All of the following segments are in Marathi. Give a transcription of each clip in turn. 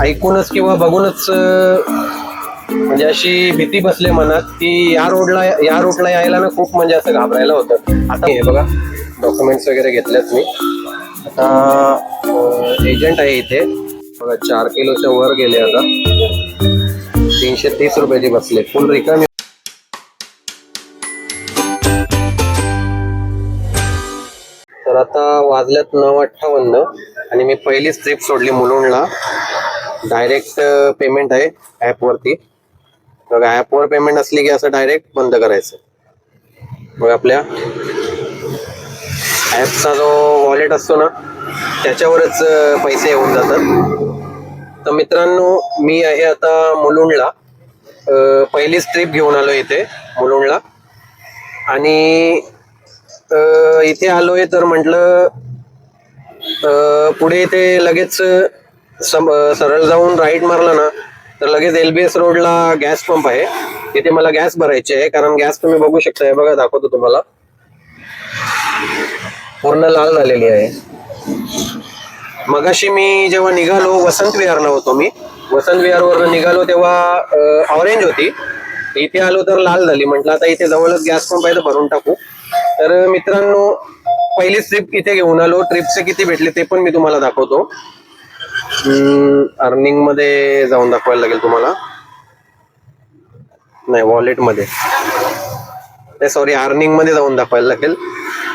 ऐकूनच किंवा बघूनच म्हणजे अशी भीती बसली मनात की या रूटला यायला ना खूप म्हणजे असं घाबरायला होतं. आता हे बघा डॉक्युमेंट्स वगैरे घेतलेत मी. आता एजंट आहे इथे बघा 4 किलोच्या वर गेले. आता 330 रुपयाची बसले फुल रिकामी. तर आता वाजल्यात 9:58 आणि मी पहिलीच ट्रिप सोडली मुलुंडला. डायरेक्ट पेमेंट आहे ॲपवरती. बघा ॲपवर पेमेंट असली की असं डायरेक्ट बंद करायचं. मग आपल्या ॲपचा जो वॉलेट असतो ना त्याच्यावरच पैसे येऊन जातात. तर मित्रांनो मी आहे आता मुलुंडला. पहिलीच ट्रिप घेऊन आलो इथे मुलुंडला आणि इथे आलोय तर म्हटलं पुढे इथे लगेच सरळ जाऊन राईट मारला ना तर लगेच LBS रोडला गॅस पंप आहे. तिथे मला गॅस भरायचे आहे कारण गॅस तुम्ही बघू शकता. बघा दाखवतो तुम्हाला, पूर्ण लाल झालेली आहे. मगाशी मी जेव्हा निघालो वसंत विहारला होतो. मी वसंत विहारवर निघालो तेव्हा ऑरेंज होती. इथे आलो तर लाल झाली. म्हटलं आता इथे जवळच गॅस पंप आहे तर भरून टाकू. तर मित्रांनो पहिलीच ट्रिप इथे घेऊन आलो. ट्रिपचे किती भेटले ते पण मी तुम्हाला दाखवतो. अर्निंग मध्ये जाऊन दाखवायला लागेल तुम्हाला. नाही वॉलेट मध्ये सॉरी अर्निंग मध्ये जाऊन दाखवायला लागेल.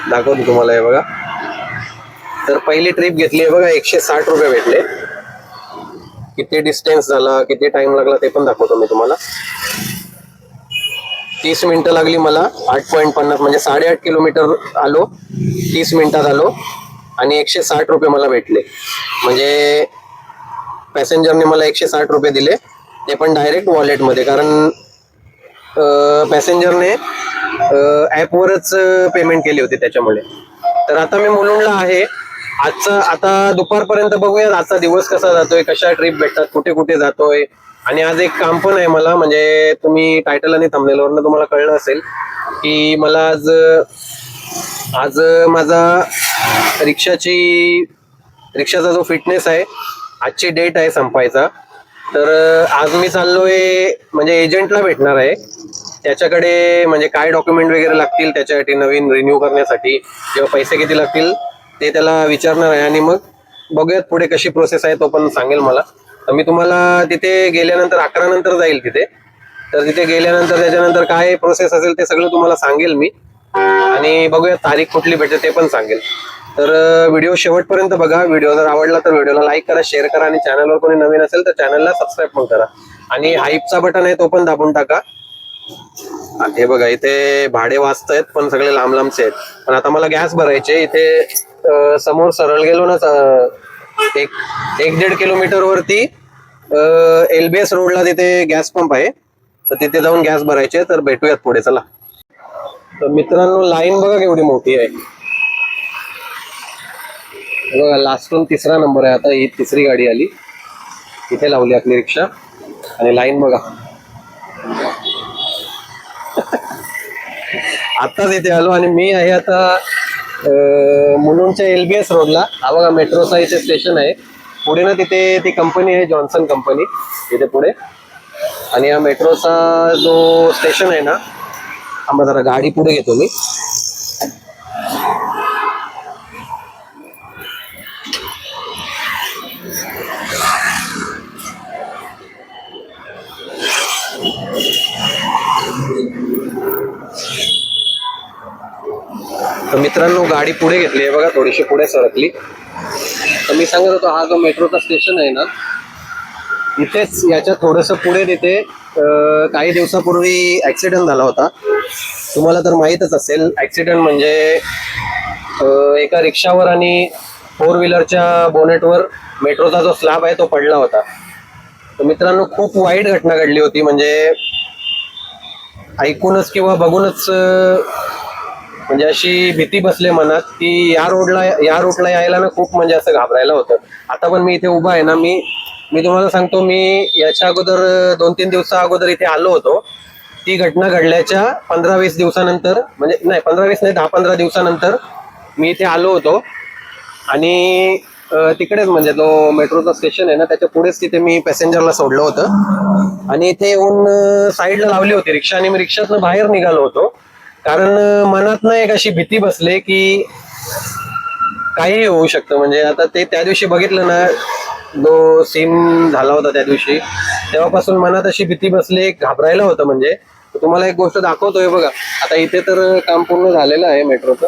दाखवतो तुम्हाला. हे बघा तर पहिली ट्रिप घेतली आहे बघा 160 रुपये भेटले. किती डिस्टन्स झाला किती टाइम लागला ते पण दाखवतो मी तुम्हाला. 30 मिनिटं लागली मला. 8.50 म्हणजे 8.5 किलोमीटर आलो 30 मिनिटात आलो आणि 160 रुपये मला भेटले. म्हणजे पॅसेंजरने मला 160 रुपये दिले ते पण डायरेक्ट वॉलेटमध्ये. कारण पॅसेंजरने ॲपवरच पेमेंट केली होती त्याच्यामुळे. तर आता मी मुलुंडला आहे. आजचा आता दुपारपर्यंत बघूया आजचा दिवस कसा जातोय, कशा ट्रिप भेटतात, कुठे कुठे जातोय. आणि आज एक काम पण आहे मला. म्हणजे तुम्ही टायटल आणि थंबनेलवरनं तुम्हाला कळलं असेल की मला आज माझा रिक्षाचा जो फिटनेस आहे आजची डेट आहे संपायचा. तर आज मी चाललोय म्हणजे एजंटला भेटणार आहे. त्याच्याकडे म्हणजे काय डॉक्युमेंट वगैरे लागतील त्याच्यासाठी नवीन रिन्यू करण्यासाठी किंवा पैसे किती लागतील ते त्याला विचारणार आहे. आणि मग बघूयात पुढे कशी प्रोसेस आहे तो पण सांगेल मला. तर मी तुम्हाला तिथे गेल्यानंतर 11 नंतर जाईल तिथे. तर तिथे गेल्यानंतर त्याच्यानंतर काय प्रोसेस असेल ते सगळं तुम्हाला सांगेल मी. आणि बघूया तारीख कुठली भेटते ते पण सांगेल. तर व्हिडिओ शेवटपर्यंत बघा. व्हिडिओ जर आवडला तर व्हिडिओला लाईक करा, शेअर करा आणि चॅनलवर कोणी नवीन असेल तर चॅनलला सबस्क्राईब पण करा. आणि हाईपचा बटन आहे तो पण दाबून टाका. हे बघा इथे भाडे वाचतायत पण सगळे लांब लांबचे आहेत. पण आता मला गॅस भरायचे. इथे समोर सरळ गेलो ना 1-1.5 किलोमीटर वरती LBS रोडला तिथे गॅस पंप आहे. तर तिथे जाऊन गॅस भरायचे. तर भेटूयात पुढे चला. तर मित्रांनो लाईन बघा केवढी मोठी आहे. बघा लास्टून 3रा नंबर आहे. आता ही 3री गाडी आली. इथे लावली आपली रिक्षा आणि लाईन बघा. आत्ताच इथे आलो आणि मी आहे आता मुलुंडच्या LBS रोडला. हा बघा मेट्रोचा इथे स्टेशन आहे. पुढे ना तिथे ती कंपनी आहे जॉन्सन कंपनी तिथे पुढे. आणि हा मेट्रोचा जो स्टेशन आहे ना आम्हाला जरा गाडी पुढे घेतो मी. तर मित्रांनो गाडी पुढे घेतली आहे बघा, थोडीशी पुढे सरकली. तर मी सांगत होतो हा जो मेट्रोचा स्टेशन आहे ना इथेच याच्या थोडंसं पुढे तिथे काही दिवसापूर्वी ऍक्सिडेंट झाला होता. तुम्हाला तर माहीतच असेल. ऍक्सिडेंट म्हणजे एका रिक्षावर आणि 4 व्हीलरच्या बोनेटवर मेट्रोचा जो स्लॅब आहे तो पडला होता. तर मित्रांनो खूप वाईट घटना घडली होती. म्हणजे ऐकूनच किंवा बघूनच म्हणजे अशी भीती बसली मनात की या रूटला यायला ना खूप म्हणजे असं घाबरायला होतं. आता पण मी इथे उभा आहे ना. मी तुम्हाला सांगतो मी याच्या अगोदर 2-3 दिवसा अगोदर इथे आलो होतो. ती घटना घडल्याच्या 15-20 दिवसानंतर म्हणजे नाही 15-20 नाही 10-15 दिवसानंतर मी इथे आलो होतो. आणि तिकडेच म्हणजे तो मेट्रोचं स्टेशन आहे ना त्याच्या पुढेच तिथे मी पॅसेंजरला सोडलं होतं आणि इथे येऊन साईडला लावली होती रिक्षा आणि मी रिक्षातनं बाहेर निघालो होतो. कारण मनात ना एक अशी भीती बसले की काही होऊ शकतं. म्हणजे आता ते त्या दिवशी बघितलं ना जो सीन झाला होता त्या दिवशी, तेव्हापासून मनात अशी भीती बसली, घाबरायला होतं. म्हणजे तुम्हाला एक गोष्ट दाखवतोय बघा. आता इथे तर काम पूर्ण झालेलं आहे मेट्रोचं,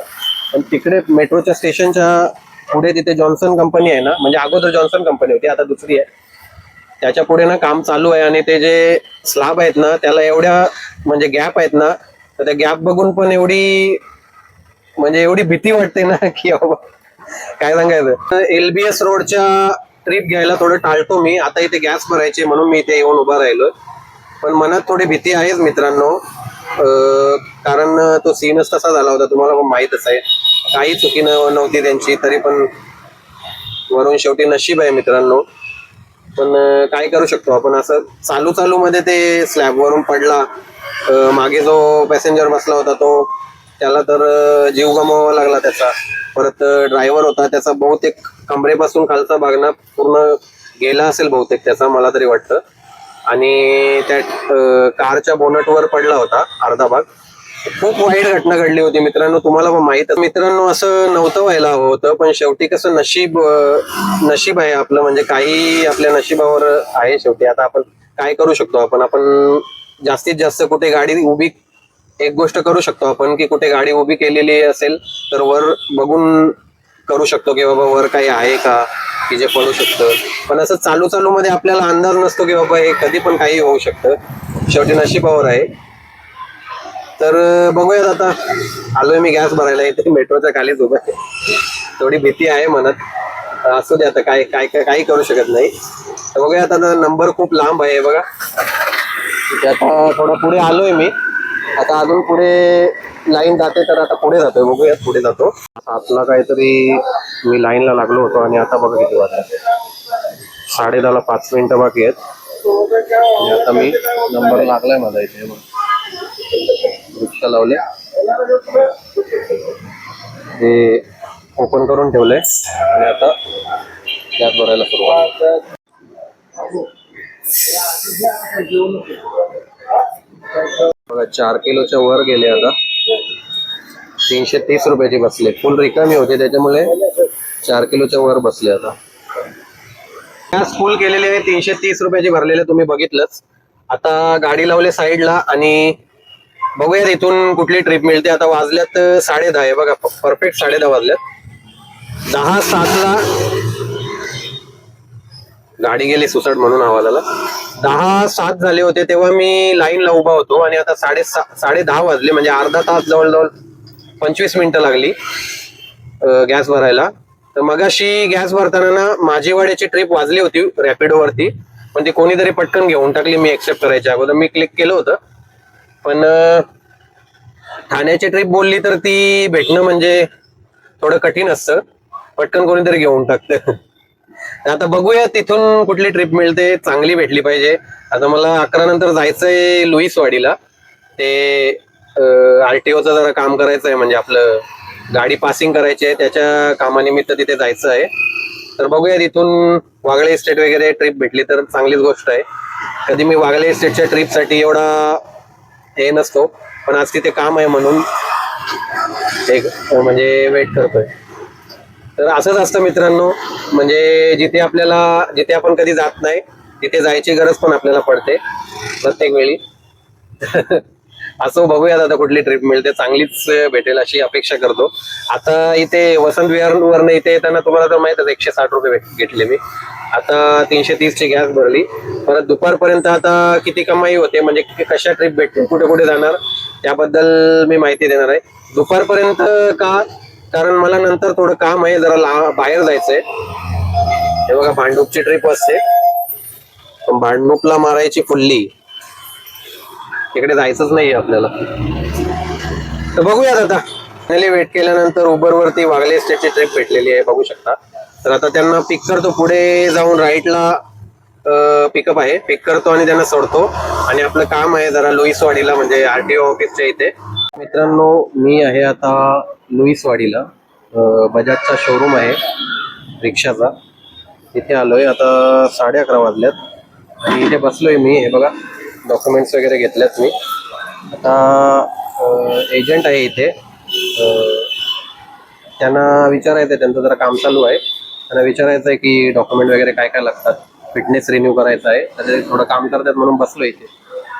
पण तिकडे मेट्रोच्या स्टेशनच्या पुढे तिथे जॉन्सन कंपनी आहे ना, म्हणजे अगोदर जॉन्सन कंपनी होती, आता दुसरी आहे. त्याच्या पुढे ना काम चालू आहे आणि ते जे स्लॅब आहेत ना त्याला एवढ्या म्हणजे गॅप आहेत ना, तर त्या गॅप बघून पण एवढी भीती वाटते ना की बाबा काय सांगायचं. LBS रोडच्या ट्रिप घ्यायला थोडं टाळतो मी. आता इथे गॅस भरायचे म्हणून मी इथे येऊन उभा राहिलोय, पण मनात थोडी भीती आहेच मित्रांनो. कारण तो सीनच तसा झाला होता, तुम्हाला पण माहीतच आहे. काही चुकी नव्हती त्यांची, तरी पण वरून शेवटी नशीब आहे मित्रांनो. पण काय करू शकतो आपण. असं चालू मध्ये ते स्लॅब वरून पडला. मागे जो पॅसेंजर बसला होता तो त्याला तर जीव गमवावा लागला त्याचा. परत ड्रायव्हर होता त्याचा बहुतेक कमरेपासून खालचा भाग ना पूर्ण गेला असेल बहुतेक त्याचा, मला तरी वाटतं. आणि त्या कारच्या बोनटवर पडला होता अर्धा भाग. खूप वाईट घटना घडली होती मित्रांनो, तुम्हाला पण माहित मित्रांनो. असं नव्हतं व्हायला हवं होतं, पण शेवटी कसं नशीब आहे आपलं. म्हणजे काही आपल्या नशिबावर आहे शेवटी. आता आपण काय करू शकतो. आपण जास्तीत जास्त कुठे गाडी उभी, एक गोष्ट करू शकतो आपण की कुठे गाडी उभी केलेली असेल तर वर बघून करू शकतो की बाबा वर काही आहे का की जे पडू शकतं. पण असं चालू मध्ये आपल्याला अंदाज नसतो की बाबा हे कधी पण काही होऊ शकतं. शेवटी नशिबावर आहे. तर बघूयात. आता आलोय मी गॅस भरायला, इथे मेट्रोच्या खालीच उभं आहे. थोडी भीती आहे मनात, असू दे. आता काही करू शकत नाही. तर बघूयात. आता नंबर खूप लांब आहे बघा. आता थोडा पुढे आलोय मी. आता अजून पुढे लाईन जाते, तर आता पुढे जातोय. बघूयात पुढे जातो. आपला काहीतरी मी लाईनला लागलो होतो आणि आता बघा किती वाजता 10:30ला 5 मिनिटं बाकी आहेत. आणि आता मी नंबर लागलाय माझा इथे. रिक्षा लावले, ते ओपन करून ठेवलंय आणि आता गॅस भरायला सुरुवात. बघा 4 किलोच्या वर गेले. आता 330 रुपयाची बसले. फुल रिकामी होते त्याच्यामुळे 4 किलोच्या वर बसले. आता गॅस फुल केलेले आहे, 330 रुपयाची भरलेले तुम्ही बघितलंच. आता गाडी लावले साईडला आणि बघूयात इथून कुठली ट्रिप मिळते. आता वाजल्यात 10:30 आहे बघा, परफेक्ट 10:30 वाजल्यात. 10:07ला गाडी गेली सुसाट म्हणून आवाजाला. 10:07 झाले होते तेव्हा मी लाईनला उभा होतो आणि आता 10:30 वाजले. म्हणजे अर्धा तास, जवळजवळ 25 मिनिटं लागली गॅस भरायला. तर मगाशी गॅस भरताना ना माझीवाड्याची ट्रिप वाजली होती रॅपिडोवरती, पण ती कोणीतरी पटकन घेऊन टाकली. मी एक्सेप्ट करायच्या अगोदर मी क्लिक केलं होतं, पण ठाण्याची ट्रिप बोलली तर ती भेटणं म्हणजे थोडं कठीण असतं. पटकन कोणीतरी घेऊन टाकतं. आता बघूया तिथून कुठली ट्रिप मिळते, चांगली भेटली पाहिजे. आता मला 11 नंतर जायचंय लुईसवाडीला. ते RTOचं जरा काम करायचं आहे, म्हणजे आपलं गाडी पासिंग करायची आहे, त्याच्या कामानिमित्त तिथे जायचं आहे. तर बघूया तिथून वागळे इस्टेट वगैरे ट्रिप भेटली तर चांगलीच गोष्ट आहे. कधी मी वागळे इस्टेटच्या ट्रिपसाठी एवढा हे नसतो, पण आज तिथे काम आहे म्हणून एक म्हणजे वेट करतोय. तर असंच असतं मित्रांनो. म्हणजे जिथे आपण कधी जात नाही तिथे जायची गरज पण आपल्याला पडते प्रत्येक वेळी. असं बघूयात आता कुठली ट्रिप मिळते, चांगलीच भेटेल अशी अपेक्षा करतो. आता इथे वसंत विहारवरनं इथे येताना तुम्हाला तर माहितच 160 रुपये घेतले मी. आता 330 ची गॅस भरली. परत दुपारपर्यंत आता किती कमाई होते, म्हणजे कशा ट्रिप भेटते, कुठे कुठे जाणार, त्याबद्दल मी माहिती देणार आहे दुपारपर्यंत. का, कारण मला नंतर थोडं काम आहे, जरा बाहेर जायचंय. हे बघा भांडूपची ट्रिप असते, भांडूपला मारायची फुल्ली, तिकडे जायचंच नाहीये आपल्याला. तर बघूयात आता. फायनली वेट केल्यानंतर उबरवरती वागले इस्टेटची ट्रिप भेटलेली आहे, बघू शकता. तर आता त्यांना पिक करतो, पुढे जाऊन राईटला पिकअप आहे, पिक करतो आणि त्यांना सोडतो. आणि आपलं काम आहे जरा लुईसवाडीला, म्हणजे RTO ऑफिसच्या इथे. मित्रांनो मी आहे आता लुईसवाडीला. बजाजचा शोरूम आहे, रिक्षाचा. इथे आलोय आता 11:30 वाजल्यात आणि इथे बसलोय मी. हे बघा डॉक्युमेंट्स वगैरे घेतल्यात मी. आता एजंट आहे इथे, त्यांना विचारायचं आहे, त्यांचं जरा काम चालू आहे. त्यांना विचारायचं आहे की डॉक्युमेंट वगैरे काय काय लागतात, फिटनेस रिन्यू करायचा आहे. तर ते थोडं काम करतात म्हणून बसलो इथे.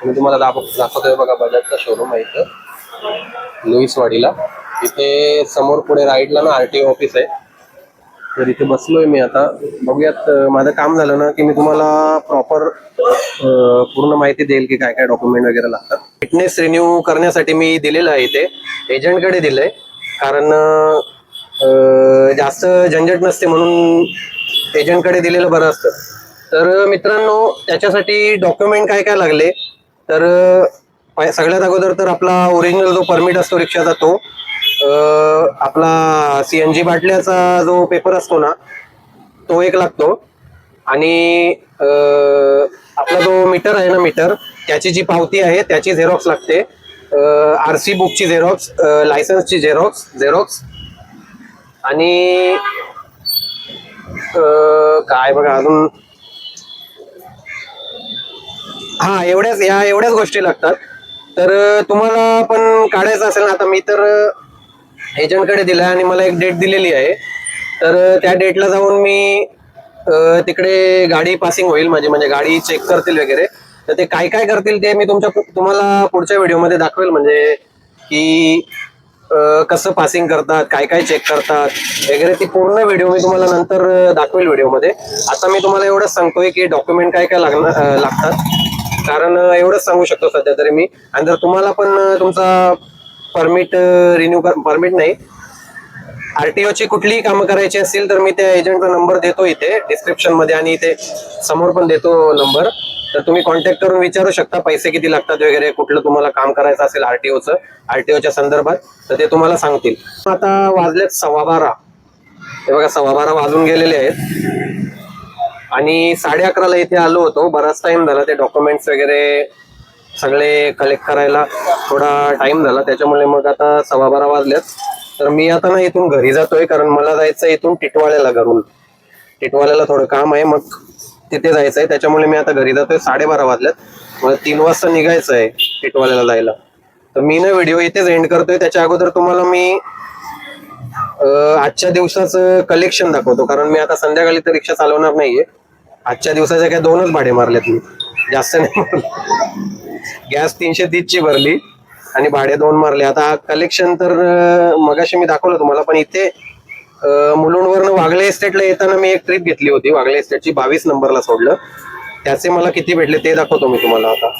मी तुम्हाला दाखवतोय बघा, बजाजचा शोरूम आहे इथं लुईसवाडीला. इथे समोर पुढे राईटला ना RTO ऑफिस आहे. तर इथे बसलोय मी आता. बघूयात, माझं काम झालं ना की मी तुम्हाला प्रॉपर पूर्ण माहिती देईल की काय काय डॉक्युमेंट वगैरे लागतात. फिटनेस रिन्यू करण्यासाठी मी दिलेलं आहे इथे, एजंटकडे दिलंय. कारण जास्त झंझट नसते म्हणून एजंटकडे दिलेलं बरं असतं. तर मित्रांनो, त्याच्यासाठी डॉक्युमेंट काय काय लागले तर सगळ्यात अगोदर तर आपला ओरिजिनल जो परमिट असतो रिक्षाचा तो, आपला CNG बाटल्याचा जो पेपर असतो ना तो एक लागतो. आणि आपला जो मीटर आहे ना, मीटर त्याची जी पावती आहे त्याची झेरॉक्स लागते. RC बुकची झेरॉक्स, लायसन्सची झेरॉक्स आणि काय बघा अजून, हा एवढ्याच गोष्टी लागतात. तर तुम्हाला पण काढायचं असेल ना, आता मी तर एजंटकडे दिलाय आणि मला एक डेट दिलेली आहे. तर त्या डेटला जाऊन मी तिकडे गाडी पासिंग होईल माझी, म्हणजे गाडी चेक करतील वगैरे. तर ते काय काय करतील ते मी तुम्हाला पुढच्या व्हिडिओमध्ये दाखवेल, म्हणजे की कसं पासिंग करतात, काय काय चेक करतात वगैरे. ती पूर्ण व्हिडिओ मी तुम्हाला नंतर दाखवेल व्हिडिओमध्ये. आता मी तुम्हाला एवढंच सांगतोय की डॉक्युमेंट काय काय लागतात, कारण एवढंच सांगू शकतो सध्या तरी मी. आणि जर तुम्हाला पण तुमचा परमिट नाही, RTO ची कुठलीही कामं करायची असतील तर मी त्या एजंटचा नंबर देतो इथे डिस्क्रिप्शन मध्ये, आणि इथे समोर पण देतो नंबर. तर तुम्ही कॉन्टॅक्ट करून विचारू शकता पैसे किती लागतात वगैरे, कुठलं तुम्हाला काम करायचं असेल RTOच्या संदर्भात तर ते तुम्हाला सांगतील. आता वाजलेत 12:15. हे बघा 12:15 वाजून गेलेले आहेत आणि 11:30ला इथे आलो होतो. बराच टाइम झाला ते डॉक्युमेंट्स वगैरे सगळे कलेक्ट करायला, थोडा टाइम झाला त्याच्यामुळे मग आता 12:15 वाजलेत. तर मी आता ना इथून घरी जातोय, कारण मला जायचं इथून टिटवाळ्याला. टिटवाळ्याला थोडं काम आहे, मग तिथे जायचंय. त्याच्यामुळे मी आता घरी जातोय. 12:30 वाजल्यात, मला 3 वाजता निघायचं आहे टिटवाळ्याला जायला. तर मी ना व्हिडिओ इथेच एंड करतोय. त्याच्या अगोदर तुम्हाला मी आजच्या दिवसाचं कलेक्शन दाखवतो, कारण मी आता संध्याकाळी तर रिक्षा चालवणार नाहीये. आजच्या दिवसाचे काय 2च भाडे मारलेत मी, जास्त नाही. गॅस 330 ची भरली आणि भाडे 2 मारले. आता कलेक्शन तर मगाशी मी दाखवलं तुम्हाला, पण इथे मुलुंडवरनं वागळे एस्टेटला येताना मी एक ट्रिप घेतली होती. वागळे एस्टेटची 22 नंबरला सोडलं. त्याचे मला किती भेटले ते दाखवतो मी तुम्हाला आता.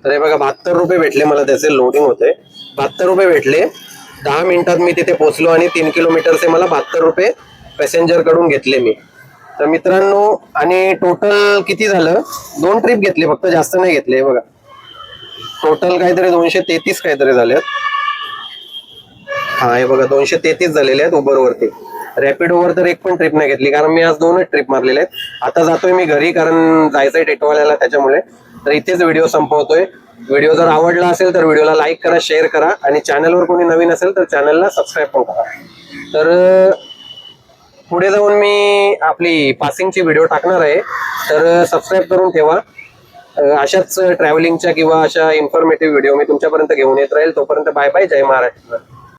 तर हे बघा 72 रुपये भेटले मला, त्याचे लोडिंग होते. 72 रुपये भेटले. 10 मिनिटात मी तिथे पोहोचलो आणि 3 किलोमीटरचे मला 72 रुपये पॅसेंजर कडून घेतले मी. तर मित्रांनो, आणि टोटल किती झालं, 2 ट्रिप घेतले फक्त, जास्त नाही घेतले. बघा टोटल काहीतरी 233 काहीतरी झाले. हा हे बघा 233 झालेले आहेत उबरवरती. रॅपिडोवर तर एक पण ट्रिप नाही घेतली, कारण मी आज 2च ट्रिप मारलेले आहेत. आता जातोय मी घरी, कारण जायचंय टिटवाळ्याला त्याच्यामुळे. तर इथेच व्हिडिओ संपवतोय. व्हिडिओ जर आवडला असेल तर व्हिडिओला लाईक करा, शेअर करा, आणि चॅनलवर कोणी नवीन असेल तर चॅनलला सबस्क्राईब पण करा. तर पुढे जाऊन मी आपली पासिंगची व्हिडिओ टाकणार आहे, तर सबस्क्राईब करून ठेवा. अशाच ट्रॅव्हलिंगच्या किंवा अशा इन्फॉर्मेटिव्ह व्हिडिओ मी तुमच्यापर्यंत घेऊन येत राहील. तोपर्यंत बाय बाय, जय महाराष्ट्र.